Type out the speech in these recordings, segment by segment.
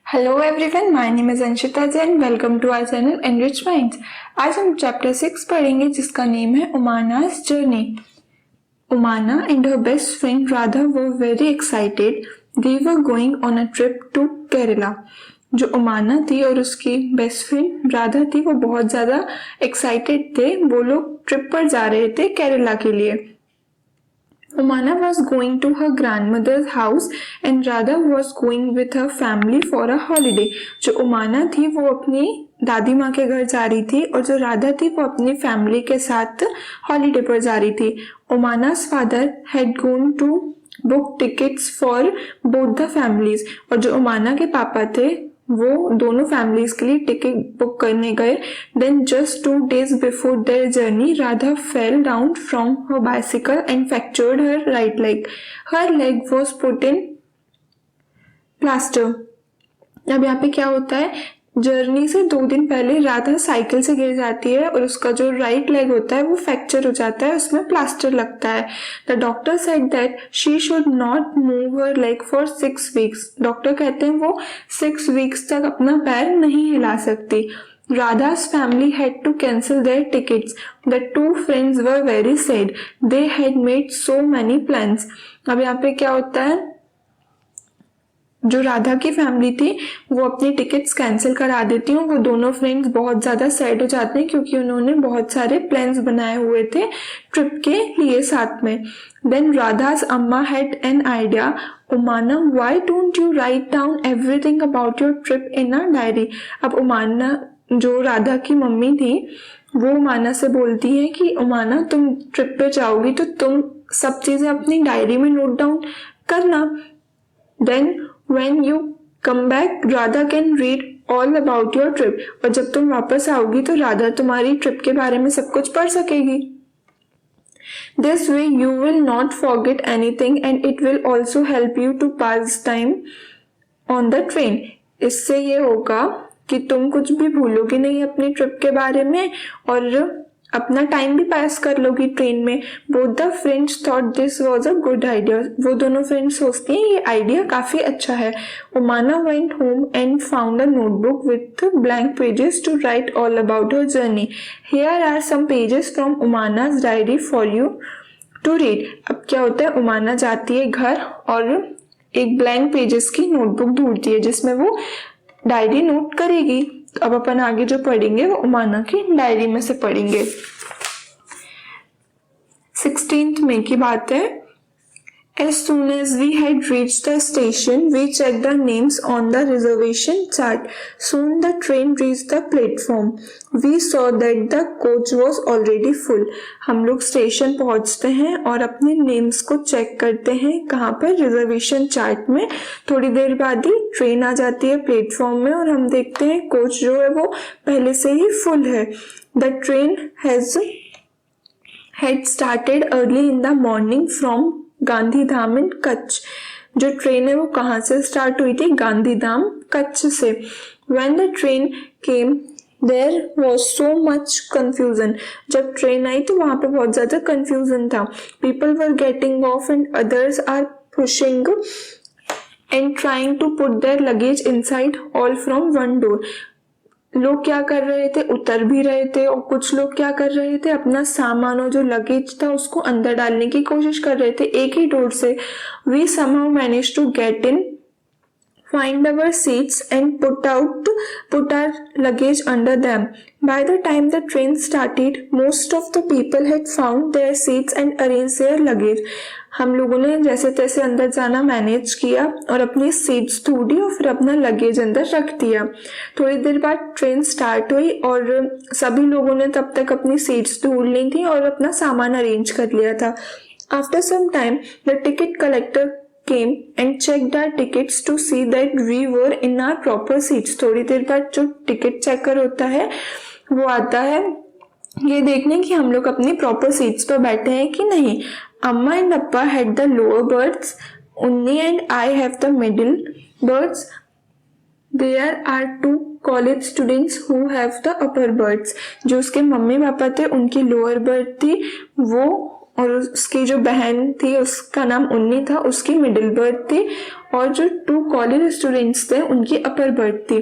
Hello everyone, my name is Anshita Jain. Welcome to our channel enrich minds. आज हम chapter 6 पढ़ेंगे जिसका नेम है Umana's journey. Umana and her best friend Radha were very excited. They were going on a trip to Kerala. जो उमाना थी और उसकी best friend Radha थी वो बहुत ज़्यादा एक्साइटेड थे। वो लोग ट्रिप पर जा रहे थे केरला के लिए। Umana was going to her grandmother's house and Radha was going with her family for a holiday. जो उमाना थी वो अपनी दादी माँ के घर जा रही थी और जो राधा थी वो अपनी फैमिली के साथ हॉलीडे पर जा रही थी। Umana's father had gone to book tickets for both the families. और जो उमाना के पापा थे वो दोनों फैमिलीज के लिए टिकट बुक करने गए। Then just 2 days before their journey Radha fell down from her bicycle and fractured her right leg. Her leg was put in plaster. अब यहाँ पे क्या होता है, जर्नी से 2 दिन पहले राधा साइकिल से गिर जाती है और उसका जो राइट लेग होता है वो फ्रैक्चर हो जाता है, उसमें प्लास्टर लगता है। The doctor said that she should not move her leg for 6 weeks। Doctor कहते हैं वो 6 weeks तक अपना पैर नहीं हिला सकती। Radha's family had to cancel their tickets. The 2 friends were very sad. They had made so many plans. अब यहाँ पे क्या होता है, जो राधा की फैमिली थी वो अपनी टिकट्स कैंसिल करा देती हूँ। वो दोनों फ्रेंड्स बहुत ज़्यादा सैड हो जाते हैं क्योंकि उन्होंने बहुत सारे प्लान्स बनाए हुए थे ट्रिप के लिए साथ में। Then Radha's amma had an idea. Umana, why don't you write down everything about your trip in a diary. अब उमाना, जो राधा की मम्मी थी, वो उमाना से बोलती है कि उमाना तुम ट्रिप पे जाओगी तो तुम सब चीज़ें अपनी डायरी में नोट डाउन करना। Then when you come back Radha can read all about your trip। और जब तुम वापस आओगी तो राधा तुम्हारी ट्रिप के बारे में सब कुछ पढ़ सकेगी। This way you will not forget anything and it will also help you to pass time on the train। इससे ये होगा कि तुम कुछ भी भूलोगी नहीं अपनी ट्रिप के बारे में और अपना टाइम भी पास कर लोगी ट्रेन में। Both the friends thought this was a good idea. वो दोनों फ्रेंड्स सोचती हैं ये आइडिया काफ़ी अच्छा है। Umana went home and found a notebook with blank pages to write all about her journey. Here are some pages from Umana's diary for you to read. अब क्या होता है, उमाना जाती है घर और एक ब्लैंक पेजेस की नोटबुक ढूंढती है जिसमें वो डायरी नोट करेगी। अब अपन आगे जो पढ़ेंगे वो उमाना की डायरी में से पढ़ेंगे। 16th मई की बात है। As soon as we had reached the station, we checked the names on the reservation chart. Soon the train reached the platform. We saw that the coach was already full. हम लोग station पहुंचते हैं और अपने names को check करते हैं कहाँ पर, रिजर्वेशन चार्ट में। थोड़ी देर बाद ही ट्रेन आ जाती है प्लेटफॉर्म में और हम देखते हैं कोच जो है वो पहले से ही फुल है। The train had started early in the morning from Gandhidham in Kutch. जो ट्रेन है वो कहाँ से स्टार्ट हुई थी, गांधीधाम कच्छ से। When the train came there was so much confusion। जब ट्रेन आई तो वहाँ पे बहुत ज़्यादा confusion था। People were getting off and others are pushing and trying to put their luggage inside all from one door। लोग क्या कर रहे थे, उतर भी रहे थे और कुछ लोग क्या कर रहे थे, अपना सामान और जो लगेज था उसको अंदर डालने की कोशिश कर रहे थे एक ही डोर से। We somehow managed to get in, find our seats and put our luggage under them। By the time the train started, most of the people had found their seats and arranged their luggage। हम लोगों ने जैसे तैसे अंदर जाना manage किया और अपनी सीट्स ढूंढी और फिर अपना लगेज अंदर रख दिया। थोड़ी देर बाद ट्रेन स्टार्ट हुई और सभी लोगों ने तब तक अपनी सीट्स ढूंढ ली थी और अपना सामान अरेंज कर लिया था। After some time, the ticket collector came and checked our tickets to see that we were in our proper seats। थोड़ी देर बाद जो टिकट चेकर होता है वो आता है ये देखने कि हम लोग अपनी प्रॉपर सीट्स पर बैठे हैं कि नहीं। Amma and appa had the lower berths, Unni and I have the middle berths. There are 2 college students who have the upper berths. जो उसके मम्मी पापा थे उनकी लोअर बर्थ थी वो और उसकी जो बहन थी उसका नाम उन्नी था, उसकी मिडिल बर्थ थी, और जो 2 कॉलेज स्टूडेंट्स थे उनकी अपर बर्थ थी।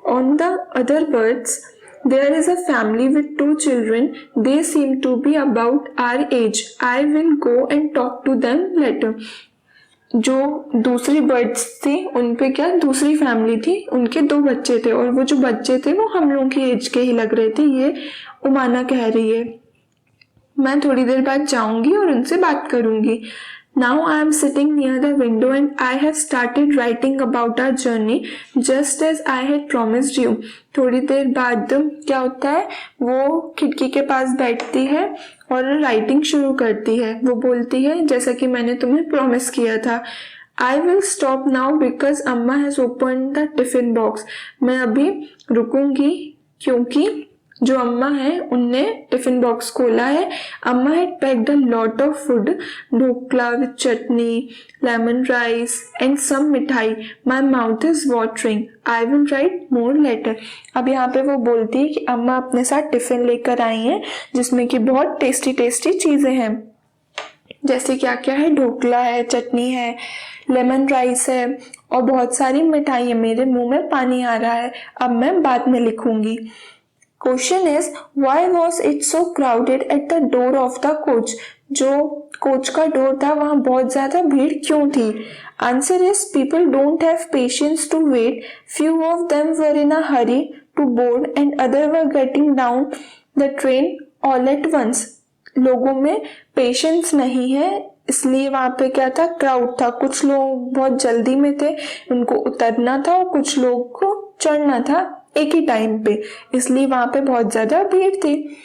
On the other berths there is a family with 2 children. They seem to be about our age. I will go and talk to them later. जो दूसरी birds थी उन पे क्या दूसरी फैमिली थी, उनके 2 बच्चे थे और वो जो बच्चे थे वो हम लोगों की एज के ही लग रहे थे, ये उमाना कह रही है। मैं थोड़ी देर बाद जाऊंगी और उनसे बात करूंगी। Now I am sitting near the window and I have started writing about our journey just as I had promised you. थोड़ी देर बाद क्या होता है, वो खिड़की के पास बैठती है और राइटिंग शुरू करती है। वो बोलती है जैसा कि मैंने तुम्हें प्रॉमिस किया था। I will stop now because अम्मा has opened the tiffin box. मैं अभी रुकूंगी क्योंकि जो अम्मा है उनने टिफिन बॉक्स खोला है। Amma had packed a lot of food, dhokla with chutney, lemon rice and some mithai. My mouth is watering, I will write more later. अब यहाँ पे वो बोलती है कि अम्मा अपने साथ टिफिन लेकर आई हैं जिसमें कि बहुत टेस्टी टेस्टी चीजें हैं, जैसे क्या क्या है, ढोकला है, चटनी है, लेमन राइस है और बहुत सारी मिठाई है। मेरे मुंह में पानी आ रहा है, अब मैं बाद में लिखूंगी। Question is, why was it so crowded at the door of the coach? जो कोच का डोर था वहां बहुत ज्यादा भीड़ क्यों थी? Answer is, people don't have patience to wait. Few of them were in a hurry to board and others were getting down the train all at once. लोगों में पेशेंस नहीं है, इसलिए वहां पे क्या था, क्राउड था। कुछ लोग बहुत जल्दी में थे, उनको उतरना था, और कुछ लोग को चढ़ना था एक ही टाइम पे, इसलिए वहां पे बहुत ज्यादा भीड़ थी।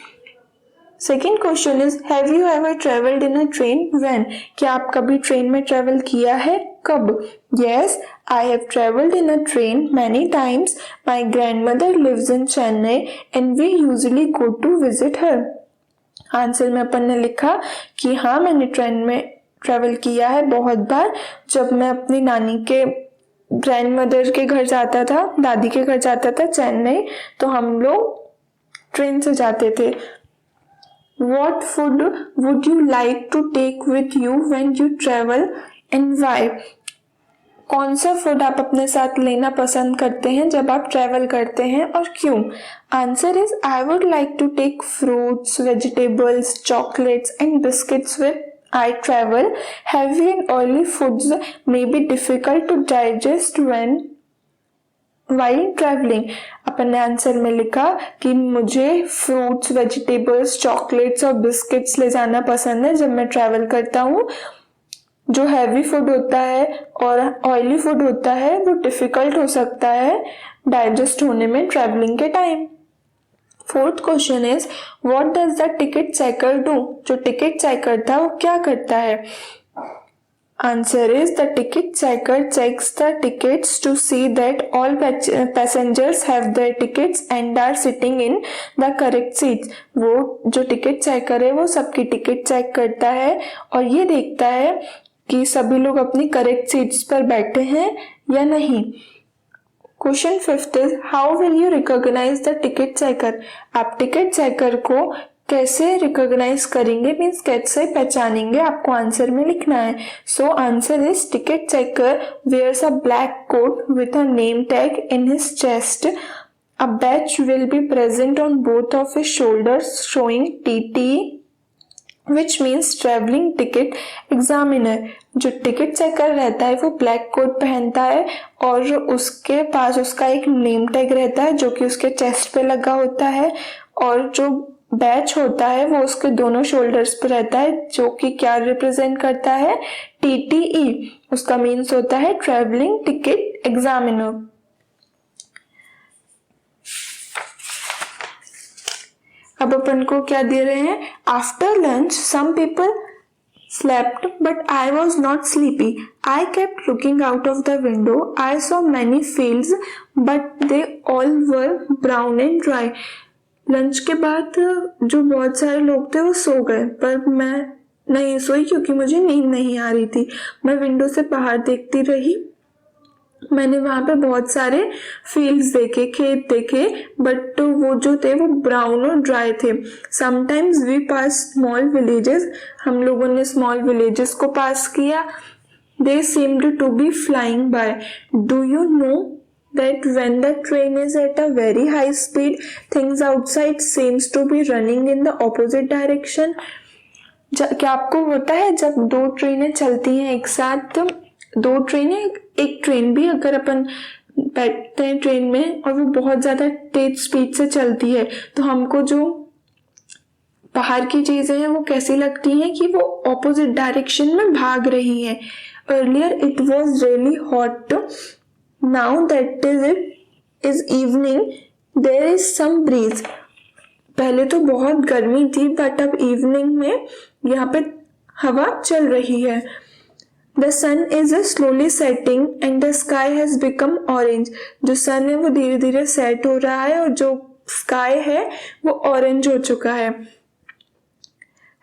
Second question is, have you ever travelled in a train? When? क्या आप कभी ट्रेन में ट्रेवल किया है? कब? Yes, I have travelled in a train many times. My grandmother lives in Chennai and we usually go to visit her. Answer में अपन ने लिखा कि हाँ, मैंने ट्रेन में ट्रेवल किया है बहुत बार। जब मैं अपनी नानी के ग्रैंडमदर के घर जाता था, दादी के घर जाता था चेन्नई, तो हम लोग ट्रेन से जाते थे। What food would you like to take with you when you travel and why? कौन सा फूड आप अपने साथ लेना पसंद करते हैं जब आप ट्रेवल करते हैं और क्यों? Answer is, I would like to take fruits, vegetables, chocolates and biscuits with I travel. Heavy and oily foods may be difficult to digest while traveling. अपन ने आंसर में लिखा कि मुझे फ्रूट्स, वेजिटेबल्स, चॉकलेट्स और बिस्किट्स ले जाना पसंद है जब मैं ट्रैवल करता हूँ। जो हैवी फूड होता है और ऑयली फूड होता है वो डिफिकल्ट हो सकता है डाइजेस्ट होने में ट्रैवलिंग के time. Fourth question is, what does the ticket checker do? जो टिकट चेकर था वो क्या करता है? Answer is, the ticket checker checks the tickets to see that all passengers have their tickets and are sitting in the correct seats. वो जो ticket checker है वो सबकी टिकट चेक करता है और ये देखता है कि सभी लोग अपनी करेक्ट सीट्स पर बैठे हैं या नहीं। Question fifth is, how will you recognise the ticket checker? आप टिकट चेकर को कैसे रिकॉग्नाइज करेंगे, मीन्स कैसे पहचानेंगे, आपको आंसर में लिखना है। So answer is, ticket checker wears a black coat with a name tag in his chest. A badge will be present on both of his shoulders showing TT, which means traveling ticket examiner. जो ticket checker रहता है वो black coat पहनता है और उसके पास उसका एक नेम टैग रहता है जो कि उसके चेस्ट पे लगा होता है, और जो बैच होता है वो उसके दोनों शोल्डर्स पे रहता है जो कि क्या रिप्रेजेंट करता है? TTE। उसका मीन्स होता है ट्रेवलिंग टिकट एग्जामिनर। अब अपन को क्या दे रहे हैं? After lunch some people slept, but I was not sleepy. I kept looking out of the window. I saw many fields, but they all were brown and dry. Lunch के बाद जो बहुत सारे लोग थे वो सो गए, पर मैं नहीं सोई क्योंकि मुझे नींद नहीं आ रही थी। मैं विंडो से बाहर देखती रही मैंने वहां पे बहुत सारे फील्ड्स देखे, खेत देखे, बट वो जो थे वो ब्राउन और ड्राई थे। Sometimes we pass small villages, हम लोगों ने स्मॉल विलेजेस को पास किया। They seemed to be flying by. Do you know that when the train is at a very high speed, things outside seems to be running in the opposite direction? क्या आपको होता है जब दो ट्रेनें चलती हैं एक साथ, दो ट्रेनें, एक ट्रेन भी अगर अपन बैठते हैं ट्रेन में और वो बहुत ज्यादा तेज स्पीड से चलती है, तो हमको जो बाहर की चीजें हैं वो कैसी लगती हैं कि वो ऑपोजिट डायरेक्शन में भाग रही हैं। Earlier it was really hot, now that it is evening there is some breeze. पहले तो बहुत गर्मी थी, बट अब इवनिंग में यहाँ पे हवा चल रही है। The sun is slowly setting and the sky has become orange. जो सन है वो धीरे धीरे सेट हो रहा है और जो स्काई है वो ऑरेंज हो चुका है।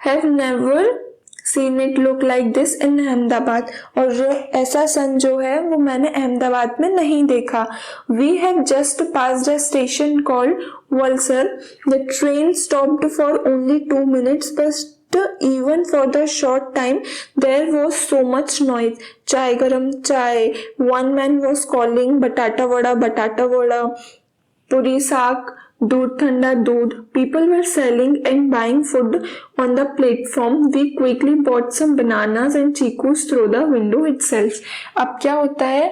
Have never seen it look like this in Ahmedabad. और जो ऐसा सन जो है वो मैंने अहमदाबाद में नहीं देखा। We have just passed a station called Valsad. The train stopped for only 2 minutes, but even for the short time there was so much noise. चाय गरम चाय, one man was calling बटाटा वड़ा, पूरी साग, दूध ठंडा दूध। People were selling and buying food on the platform. We quickly bought some bananas and chicus through the window itself. अब क्या होता है,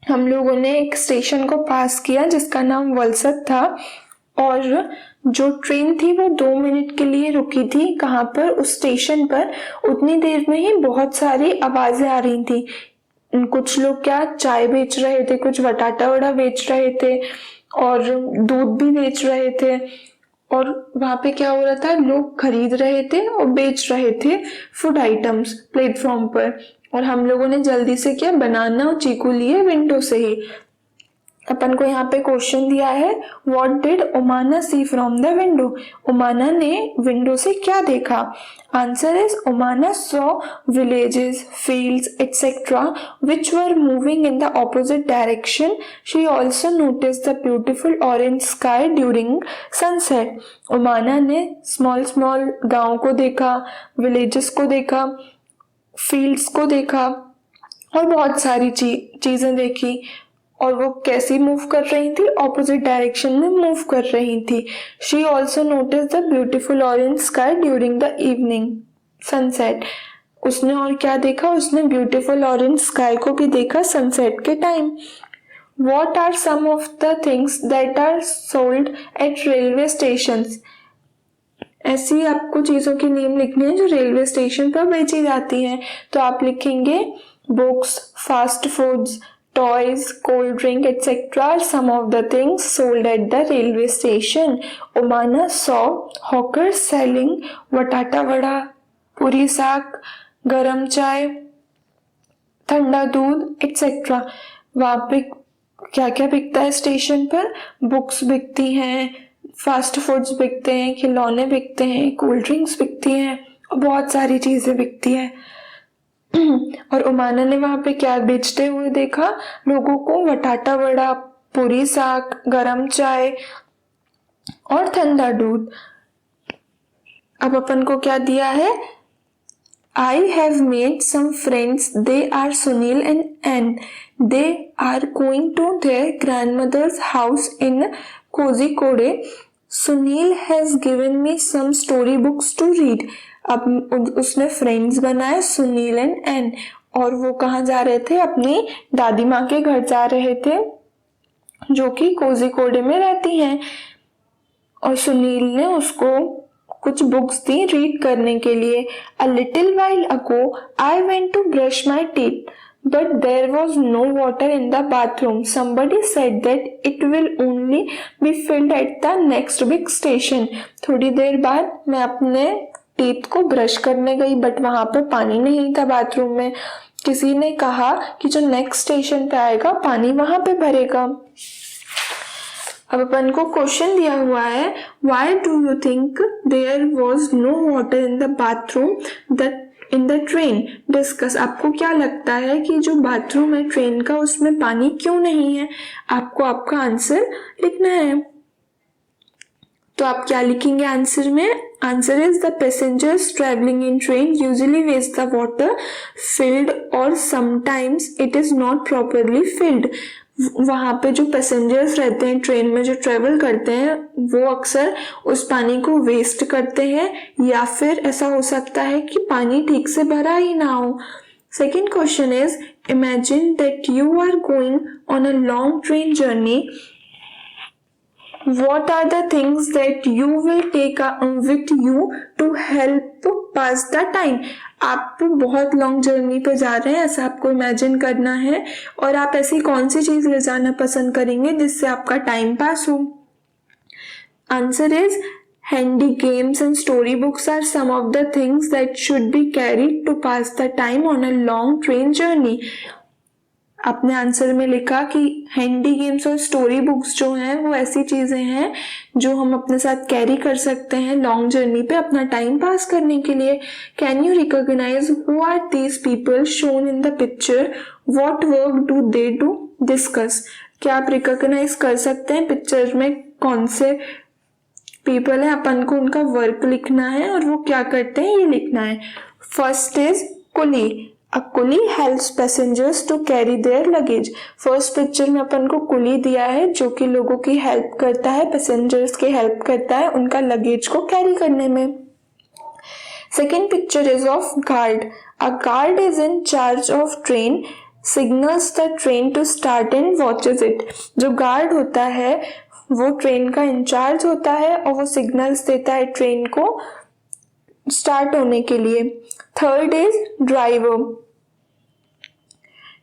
हम लोगों ने एक स्टेशन को पास किया जिसका नाम वलसद था, और जो ट्रेन थी वो 2 मिनट के लिए रुकी थी। कहाँ पर? उस स्टेशन पर। उतनी देर में ही बहुत सारी आवाजें आ रही थी। कुछ लोग क्या चाय बेच रहे थे, कुछ बटाटा वड़ा बेच रहे थे और दूध भी बेच रहे थे। और वहां पे क्या हो रहा था, लोग खरीद रहे थे और बेच रहे थे फूड आइटम्स प्लेटफॉर्म पर। और हम लोगों ने जल्दी से क्या, बनाना और चीकू लिए विंडो से ही। अपन को यहाँ पे क्वेश्चन दिया है, what did Omana see from the window. Omana ने विंडो से क्या देखा? Answer is Omana saw villages, fields etcetera which were moving in the opposite direction. She also noticed the beautiful orange sky during sunset. ओमाना ने स्मॉल स्मॉल गांव को देखा, villages को देखा, फील्ड्स को देखा और बहुत सारी चीजें देखी। और वो कैसी मूव कर रही थी? ऑपोजिट डायरेक्शन में मूव कर रही थी। She also notice the beautiful orange sky during the evening sunset. उसने और क्या देखा? उसने ब्यूटिफुल ऑरेंज स्काई को भी देखा सनसेट के time. What are some of the things that are sold at railway station. ऐसी आपको चीजों के नेम लिखने हैं जो रेलवे स्टेशन पर बेची जाती हैं। तो आप लिखेंगे books, fast foods, toys, cold drink, etc. are some of the things sold at the railway station. Omana saw hawkers selling watata vada, puri saag, garam chai, ठंडा दूध, etc. वहाँ पे क्या क्या बिकता है स्टेशन पर? बुक्स बिकती हैं, फास्ट फूड्स बिकते हैं, खिलौने बिकते हैं, कोल्ड ड्रिंक्स बिकती हैं और बहुत सारी चीजें बिकती हैं। और उमाना ने वहां पे क्या बेचते हुए देखा? लोगों को वटाटा वड़ा, पूरी साग, गरम चाय और ठंडा दूध। अब अपन को क्या दिया है? I have made some friends. They are Sunil and Ann. They are going to their grandmother's house in Kozhikode. Sunil has given me some storybooks to read. अब उसने फ्रेंड्स बनाए, सुनील एंड एन, और वो कहाँ जा रहे थे? अपनी दादी माँ के घर जा रहे थे जो कि कोझिकोडे में रहती हैं। और सुनील ने उसको कुछ बुक्स दी रीड करने के लिए। A little while ago I went to brush my teeth but there was no water in the bathroom. Somebody said that it will only be filled at the next big station. थोड़ी देर बाद मैं अपने teeth को brush करने गई, but वहां पर पानी नहीं था बाथरूम में। किसी ने कहा कि जो नेक्स्ट स्टेशन पे आएगा पानी वहां पे भरेगा। अब अपन को क्वेश्चन दिया हुआ है, why do you think there was no water in the bathroom? The in the train, discuss, आपको क्या लगता है कि जो बाथरूम है ट्रेन का उसमें पानी क्यों नहीं है? आपको आपका आंसर लिखना है। तो आप क्या लिखेंगे आंसर में? Answer is the passengers travelling in train usually waste the water filled और sometimes it is not properly filled. वहां पे जो पैसेंजर्स रहते हैं ट्रेन में जो ट्रेवल करते हैं वो अक्सर उस पानी को वेस्ट करते हैं, या फिर ऐसा हो सकता है कि पानी ठीक से भरा ही ना हो। Second question is imagine that you are going on a long train journey, what are the things that you will take with you to help pass the time? आप बहुत लॉन्ग जर्नी पे जा रहे हैं ऐसा आपको इमेजिन करना है, और आप ऐसी कौन सी चीज ले जाना पसंद करेंगे जिससे आपका टाइम पास हो? Answer is handy games and storybooks are some of the things that should be carried to pass the time on a long train journey. आपने आंसर में लिखा कि हैंडी गेम्स और स्टोरी बुक्स जो हैं वो ऐसी चीजें हैं जो हम अपने साथ कैरी कर सकते हैं लॉन्ग जर्नी पे अपना टाइम पास करने के लिए। Can you recognise who are these people shown in the picture, what work do they do, discuss. क्या आप रिकॉग्नाइज कर सकते हैं पिक्चर में कौन से पीपल है? अपन को उनका वर्क लिखना है और वो क्या करते हैं ये लिखना है। First is coolie, A coolie helps passengers to carry their luggage. First picture में अपन को कुली दिया है जो कि लोगों की हेल्प करता है, पैसेंजर्स की हेल्प करता है उनका लगेज को कैरी करने में। Second picture is of guard. A guard is in charge of train, signals the train to start and watches it. जो गार्ड होता है वो ट्रेन का इंचार्ज होता है और वो सिग्नल्स देता है ट्रेन को स्टार्ट होने के लिए। Third is driver,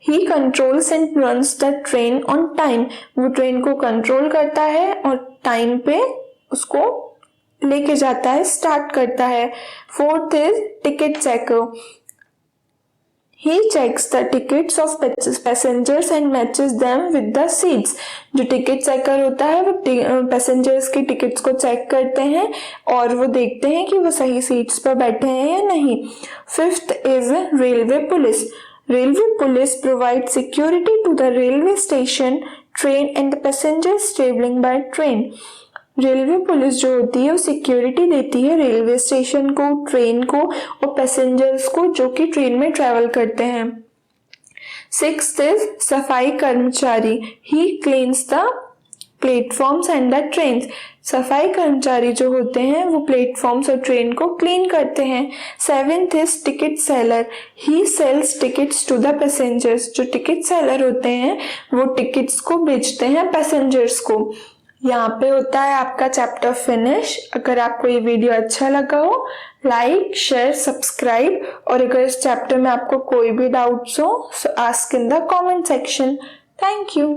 he controls and runs the train on time. वो ट्रेन को कंट्रोल करता है और टाइम पे उसको लेके जाता है, स्टार्ट करता है। Fourth is ticket checker, he checks the tickets of passengers and matches them with the seats. जो टिकट चेकर होता है वो पैसेंजर्स की टिकट्स को चेक करते हैं और वो देखते हैं कि वो सही सीट्स पर बैठे हैं या नहीं। Fifth is railway police, railway police provide security to the railway station, train and the passengers travelling by train. Railway police जो होती है वो सिक्योरिटी देती है रेलवे स्टेशन को, ट्रेन को और पैसेंजर्स को जो कि ट्रेन में ट्रैवल करते हैं। सिक्स्थ इज सफाई कर्मचारी, he cleans the platforms and the trains. सफाई कर्मचारी जो होते हैं वो प्लेटफॉर्म्स और ट्रेन को क्लीन करते हैं। Seventh is ticket seller, he sells tickets to the passengers. जो टिकट सेलर होते हैं वो टिकट्स को बेचते हैं पैसेंजर्स को। यहाँ पे होता है आपका चैप्टर फिनिश। अगर आपको ये वीडियो अच्छा लगा हो लाइक शेयर सब्सक्राइब, और अगर इस चैप्टर में आपको कोई भी डाउट्स हो ask in the comment section. Thank you.